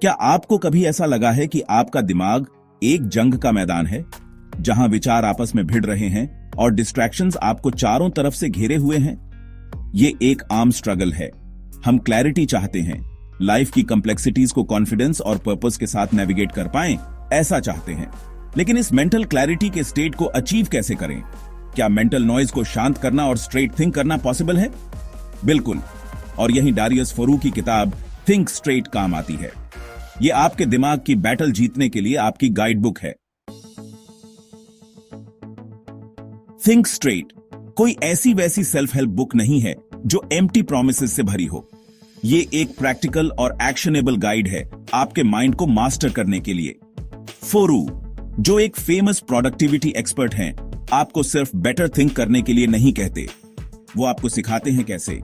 क्या आपको कभी ऐसा लगा है कि आपका दिमाग एक जंग का मैदान है, जहां विचार आपस में भिड़ रहे हैं और डिस्ट्रैक्शंस आपको चारों तरफ से घेरे हुए हैं? ये एक आम स्ट्रगल है। हम क्लैरिटी चाहते हैं, लाइफ की कॉम्प्लेक्सिटीज को कॉन्फिडेंस और पर्पस के साथ नेविगेट कर पाएं, ऐसा चाहते हैं। लेकिन इस मेंटल क्लैरिटी के स्टेट को अचीव कैसे करें? क्या मेंटल नॉइज को शांत करना और स्ट्रेट थिंक करना पॉसिबल है? बिल्कुल। और यही डारियस फोरू की किताब थिंक स्ट्रेट काम आती है। ये आपके दिमाग की बैटल जीतने के लिए आपकी गाइड बुक है। थिंक स्ट्रेट कोई ऐसी वैसी सेल्फ हेल्प बुक नहीं है जो एम्प्टी प्रोमिसेस से भरी हो। ये एक प्रैक्टिकल और एक्शनेबल गाइड है आपके माइंड को मास्टर करने के लिए। फोरू, जो एक फेमस प्रोडक्टिविटी एक्सपर्ट हैं, आपको सिर्फ बेटर थिंक करने के लिए नहीं कहते, वो आपको सिखाते हैं कैसे।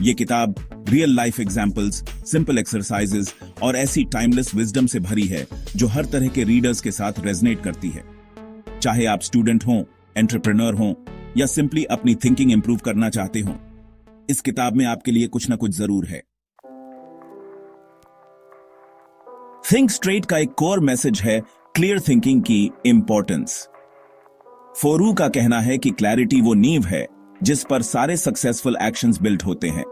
ये किताब real life examples, simple exercises और ऐसी टाइमलेस विजडम से भरी है जो हर तरह के रीडर्स के साथ रेजनेट करती है। चाहे आप स्टूडेंट हों, एंटरप्रेन्योर हों या सिंपली अपनी थिंकिंग इंप्रूव करना चाहते हों, इस किताब में आपके लिए कुछ ना कुछ जरूर है। थिंक स्ट्रेट का एक कोर मैसेज है क्लियर थिंकिंग की इंपॉर्टेंस। फोरू का कहना है कि क्लैरिटी वो नींव है जिस पर सारे सक्सेसफुल एक्शंस बिल्ड होते हैं।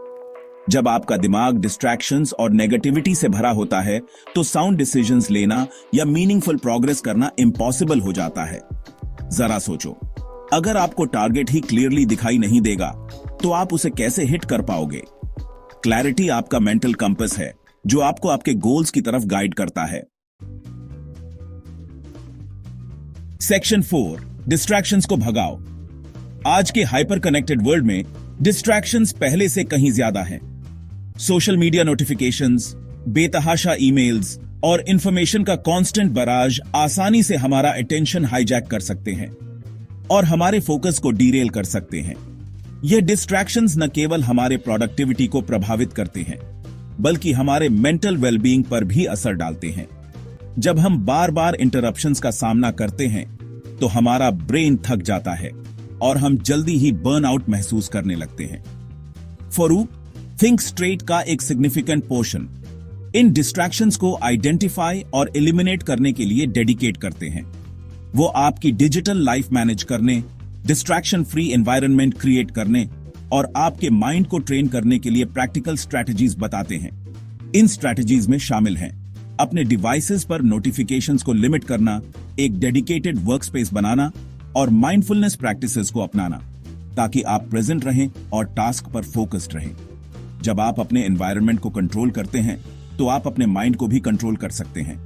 जब आपका दिमाग डिस्ट्रैक्शंस और नेगेटिविटी से भरा होता है तो साउंड डिसीजंस लेना या मीनिंगफुल प्रोग्रेस करना इम्पॉसिबल हो जाता है। जरा सोचो, अगर आपको टारगेट ही क्लियरली दिखाई नहीं देगा तो आप उसे कैसे हिट कर पाओगे? क्लैरिटी आपका मेंटल कंपास है जो आपको आपके गोल्स की तरफ गाइड करता है। सेक्शन 4, डिस्ट्रैक्शंस को भगाओ। आज के हाइपर कनेक्टेड वर्ल्ड में डिस्ट्रैक्शंस पहले से कहीं ज्यादा हैं। सोशल मीडिया नोटिफिकेशंस, बेतहाशा ईमेल्स और इंफॉर्मेशन का कांस्टेंट बराज आसानी से हमारा अटेंशन हाईजैक कर सकते हैं और हमारे फोकस को डीरेल कर सकते हैं। ये डिस्ट्रैक्शंस न केवल हमारे प्रोडक्टिविटी को प्रभावित करते हैं, बल्कि हमारे मेंटल वेलबींग पर भी असर डालते हैं। जब हम बार बार इंटरप्शंस का सामना करते हैं तो हमारा ब्रेन थक जाता है और हम जल्दी ही बर्नआउट महसूस करने लगते हैं। फोरू थिंक स्ट्रेट का एक सिग्निफिकेंट पोर्शन इन डिस्ट्रैक्शंस को आइडेंटिफाई और एलिमिनेट करने के लिए डेडिकेट करते हैं। वो आपकी डिजिटल लाइफ मैनेज करने, डिस्ट्रैक्शन फ्री एनवायरनमेंट क्रिएट करने और आपके माइंड को ट्रेन करने के लिए प्रैक्टिकल स्ट्रैटेजीज बताते हैं। इन स्ट्रैटेजीज में शामिल हैं अपने डिवाइसेस पर नोटिफिकेशंस को लिमिट करना, एक डेडिकेटेड वर्कस्पेस बनाना और माइंडफुलनेस प्रैक्टिसेस को अपनाना, ताकि आप प्रेजेंट रहें और टास्क पर फोकस्ड रहें। जब आप अपने एनवायरनमेंट को कंट्रोल करते हैं तो आप अपने माइंड को भी कंट्रोल कर सकते हैं।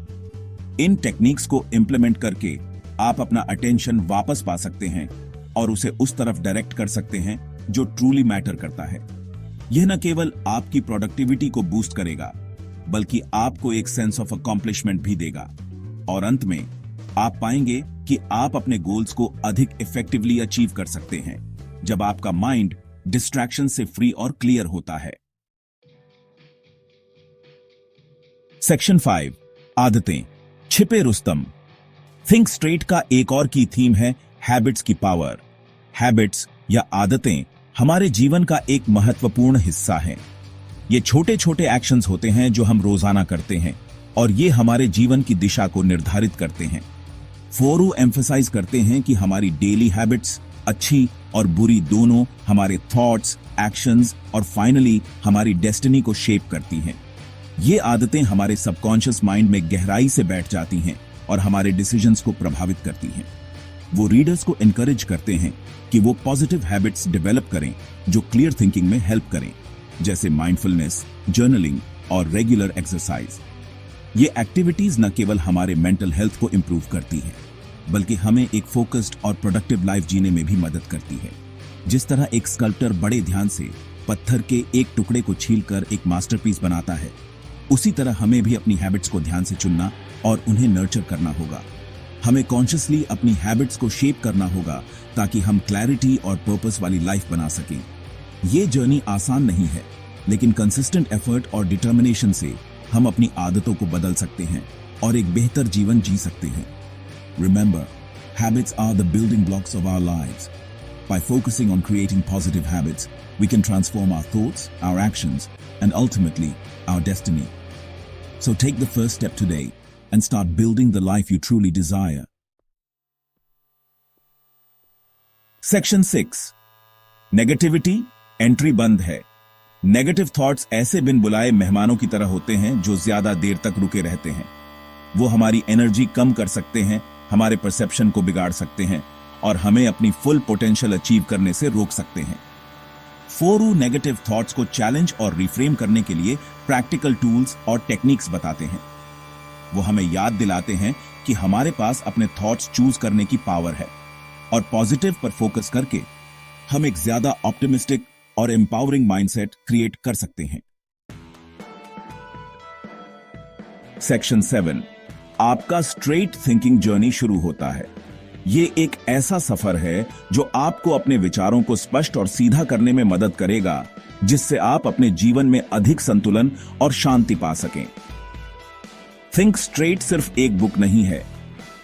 इन टेक्निक्स को इंप्लीमेंट करके आप अपना अटेंशन वापस पा सकते हैं और उसे उस तरफ डायरेक्ट कर सकते हैं जो ट्रूली मैटर करता है। यह न केवल आपकी प्रोडक्टिविटी को बूस्ट करेगा, बल्कि आपको एक सेंस ऑफ अकॉम्प्लिशमेंट भी देगा और अंत में आप पाएंगे कि आप अपने गोल्स को अधिक इफेक्टिवली अचीव कर सकते हैं जब आपका माइंड डिस्ट्रैक्शन से फ्री और क्लियर होता है। सेक्शन 5, आदतें, छिपे रुस्तम। थिंक स्ट्रेट का एक और की थीम है हैबिट्स की पावर। हैबिट्स या आदतें हमारे जीवन का एक महत्वपूर्ण हिस्सा हैं। ये छोटे छोटे एक्शंस होते हैं जो हम रोजाना करते हैं और ये हमारे जीवन की दिशा को निर्धारित करते हैं। फोरू एम्फसाइज करते हैं कि हमारी डेली हैबिट्स अच्छी और बुरी दोनों हमारे थॉट्स, एक्शंस और फाइनली हमारी डेस्टिनी को शेप करती हैं। ये आदतें हमारे सबकॉन्शियस माइंड में गहराई से बैठ जाती हैं और हमारे डिसीजंस को प्रभावित करती हैं। वो रीडर्स को एनकरेज करते हैं कि वो पॉजिटिव हैबिट्स डेवलप करें जो क्लियर थिंकिंग में हेल्प करें, जैसे माइंडफुलनेस, जर्नलिंग और रेगुलर एक्सरसाइज। ये एक्टिविटीज न केवल हमारे मेंटल हेल्थ को इंप्रूव करती हैं, बल्कि हमें एक फोकस्ड और प्रोडक्टिव लाइफ जीने में भी मदद करती है। जिस तरह एक स्कल्प्टर बड़े ध्यान से पत्थर के एक टुकड़े को छीलकर एक मास्टरपीस बनाता है, उसी तरह हमें भी अपनी हैबिट्स को ध्यान से चुनना और उन्हें नर्चर करना होगा। हमें कॉन्शियसली अपनी हैबिट्स को शेप करना होगा ताकि हम क्लैरिटी और पर्पस वाली लाइफ बना सकें। ये जर्नी आसान नहीं है, लेकिन कंसिस्टेंट एफर्ट और डिटर्मिनेशन से हम अपनी आदतों को बदल सकते हैं और एक बेहतर जीवन जी सकते हैं। Remember, habits are the building blocks of our lives. By focusing on creating positive habits, we can transform our thoughts, our actions, and ultimately, our destiny. So take the first step today and start building the life you truly desire. Section 6. Negativity entry बंद है। Negative thoughts ऐसे बिन बुलाए मेहमानों की तरह होते हैं जो ज्यादा देर तक रुके रहते हैं। वो हमारी एनर्जी कम कर सकते हैं, हमारे परसेप्शन को बिगाड़ सकते हैं और हमें अपनी फुल पोटेंशियल अचीव करने से रोक सकते हैं। 4U नेगेटिव थॉट्स को चैलेंज और रिफ्रेम करने के लिए प्रैक्टिकल टूल्स और टेक्निक्स बताते हैं। वो हमें याद दिलाते हैं कि हमारे पास अपने थॉट्स चूज करने की पावर है और पॉजिटिव पर फोकस करके हम एक ज्यादा ऑप्टिमिस्टिक और एम्पावरिंग माइंडसेट क्रिएट कर सकते हैं। सेक्शन 7. आपका स्ट्रेट थिंकिंग जर्नी शुरू होता है। ये एक ऐसा सफर है जो आपको अपने विचारों को स्पष्ट और सीधा करने में मदद करेगा, जिससे आप अपने जीवन में अधिक संतुलन और शांति पा सकें। थिंक स्ट्रेट सिर्फ एक बुक नहीं है,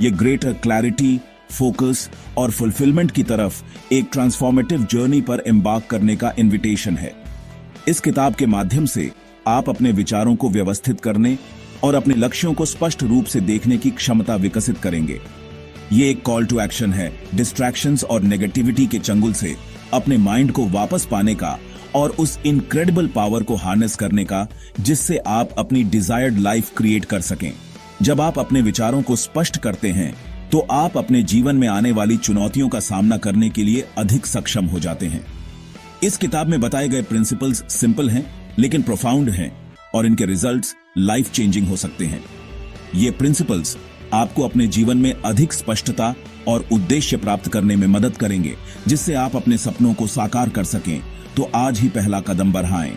ये ग्रेटर क्लैरिटी, फोकस और फुलफिलमेंट की तरफ एक ट्रांसफॉर्मेटिव जर्नी पर एम्बार्क करने का इनविटेशन है। इस किताब के माध्यम से आप अपने विचारों को व्यवस्थित करने और अपने लक्ष्यों को स्पष्ट रूप से देखने की क्षमता विकसित करेंगे। ये एक कॉल टू एक्शन है, डिस्ट्रैक्शंस और नेगेटिविटी के चंगुल से अपने माइंड को वापस पाने का और उस इनक्रेडिबल पावर को हार्नेस करने का जिससे आप अपनी डिजायर्ड लाइफ क्रिएट कर सकें। जब आप अपने विचारों को स्पष्ट करते हैं तो आप अपने जीवन में आने वाली चुनौतियों का सामना करने के लिए अधिक सक्षम हो जाते हैं। इस किताब में बताए गए प्रिंसिपल्स सिंपल हैं लेकिन प्रोफाउंड हैं और इनके रिजल्ट्स लाइफ चेंजिंग हो सकते हैं। ये प्रिंसिपल्स आपको अपने जीवन में अधिक स्पष्टता और उद्देश्य प्राप्त करने में मदद करेंगे, जिससे आप अपने सपनों को साकार कर सकें। तो आज ही पहला कदम बढ़ाएं।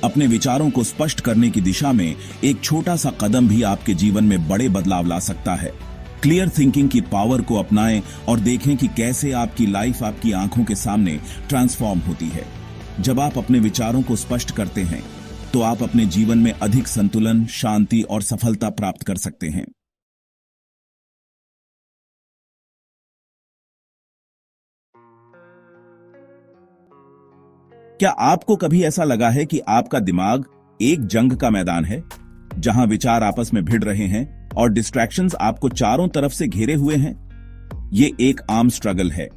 अपने विचारों को स्पष्ट करने की दिशा में एक छोटा सा कदम भी आपके जीवन में बड़े बदलाव ला सकता है। क्लियर थिंकिंग की पावर को अपनाएं और देखें कि कैसे आपकी लाइफ आपकी आंखों के सामने ट्रांसफॉर्म होती है। जब आप अपने विचारों को स्पष्ट करते हैं तो आप अपने जीवन में अधिक संतुलन, शांति और सफलता प्राप्त कर सकते हैं। क्या आपको कभी ऐसा लगा है कि आपका दिमाग एक जंग का मैदान है, जहां विचार आपस में भिड़ रहे हैं और डिस्ट्रैक्शंस आपको चारों तरफ से घेरे हुए हैं? ये एक आम स्ट्रगल है।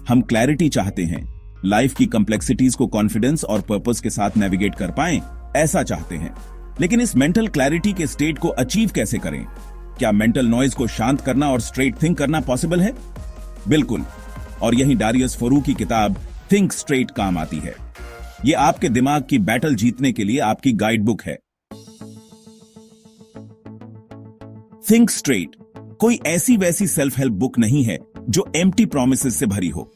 हम क्लैरिटी चाहते हैं, लाइफ की कॉम्प्लेक्सिटीज को कॉन्फिडेंस और पर्पस के साथ नेविगेट कर पाएं, ऐसा चाहते हैं। लेकिन इस मेंटल क्लैरिटी के स्टेट को अचीव कैसे करें? क्या मेंटल नॉइज को शांत करना और स्ट्रेट थिंक करना पॉसिबल है? बिल्कुल। और यही डारियस फोरू की किताब थिंक स्ट्रेट काम आती है। ये आपके दिमाग की बैटल जीतने के लिए आपकी गाइड बुक है। थिंक स्ट्रेट कोई ऐसी वैसी सेल्फ हेल्प बुक नहीं है जो एम्प्टी प्रोमिसेस से भरी हो।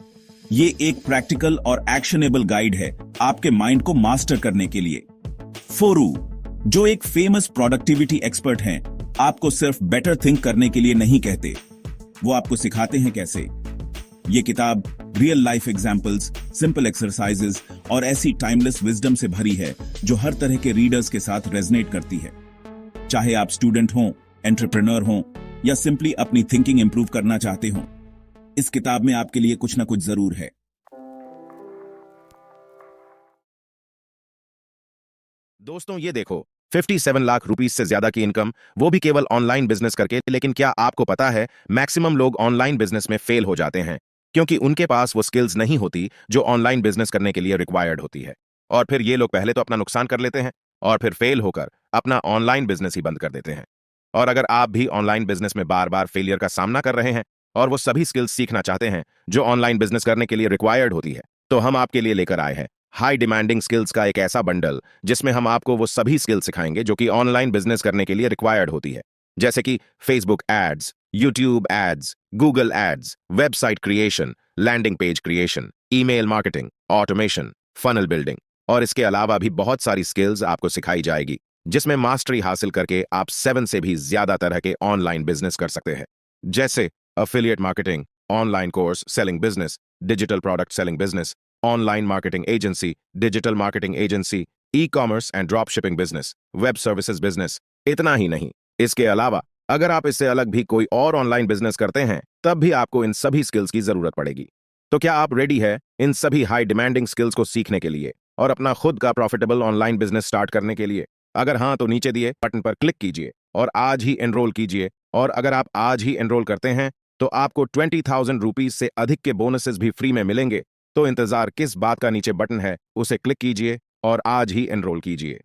ये एक प्रैक्टिकल और एक्शनेबल गाइड है आपके माइंड को मास्टर करने के लिए। फोरू, जो एक फेमस प्रोडक्टिविटी एक्सपर्ट हैं, आपको सिर्फ बेटर थिंक करने के लिए नहीं कहते, वो आपको सिखाते हैं कैसे। ये किताब real life examples, simple exercises और ऐसी टाइमलेस विजडम से भरी है जो हर तरह के रीडर्स के साथ रेजनेट करती है। चाहे आप स्टूडेंट हों, एंटरप्रेन्योर हों या सिंपली अपनी थिंकिंग इंप्रूव करना चाहते हों, इस किताब में आपके लिए कुछ ना कुछ जरूर है। दोस्तों ये देखो, 57 लाख रुपीस से ज्यादा की इनकम, वो भी केवल ऑनलाइन बिजनेस करके। लेकिन क्या आपको पता है, मैक्सिमम लोग ऑनलाइन बिजनेस में फेल हो जाते हैं क्योंकि उनके पास वो स्किल्स नहीं होती जो ऑनलाइन बिजनेस करने के लिए रिक्वायर्ड होती है। और फिर ये लोग पहले तो अपना नुकसान कर लेते हैं और फिर फेल होकर अपना ऑनलाइन बिजनेस ही बंद कर देते हैं। और अगर आप भी ऑनलाइन बिजनेस में बार बार फेलियर का सामना कर रहे हैं और वो सभी स्किल्स सीखना चाहते हैं जो ऑनलाइन बिजनेस करने के लिए रिक्वायर्ड होती है, तो हम आपके लिए लेकर आए हैं हाई डिमांडिंग स्किल्स का एक ऐसा बंडल जिसमें हम आपको वो सभी स्किल्स सिखाएंगे जो कि ऑनलाइन बिजनेस करने के लिए रिक्वायर्ड होती है, जैसे कि Facebook ads, YouTube ads, Google ads, website creation, landing page creation, email marketing, automation, funnel building और इसके अलावा भी बहुत सारी स्किल्स आपको सिखाई जाएगी जिसमें मास्टरी हासिल करके आप 7 से भी ज्यादा तरह के ऑनलाइन बिजनेस कर सकते हैं, जैसे affiliate marketing, online course selling business, digital product selling business, online marketing agency, digital marketing agency, e commerce and drop shipping business, web services business. इतना ही नहीं, इसके अलावा अगर आप इससे अलग भी कोई और ऑनलाइन बिजनेस करते हैं तब भी आपको इन सभी स्किल्स की जरूरत पड़ेगी। तो क्या आप रेडी है इन सभी हाई डिमांडिंग स्किल्स को सीखने के लिए और अपना खुद का प्रॉफिटेबल ऑनलाइन बिजनेस स्टार्ट करने के लिए? अगर हाँ तो नीचे दिए बटन पर क्लिक कीजिए और आज ही एनरोल कीजिए। और अगर आप आज ही एनरोल करते हैं तो आपको 20,000 रुपीज से अधिक के बोनसेस भी फ्री में मिलेंगे। तो इंतजार किस बात का, नीचे बटन है उसे क्लिक कीजिए और आज ही एनरोल कीजिए।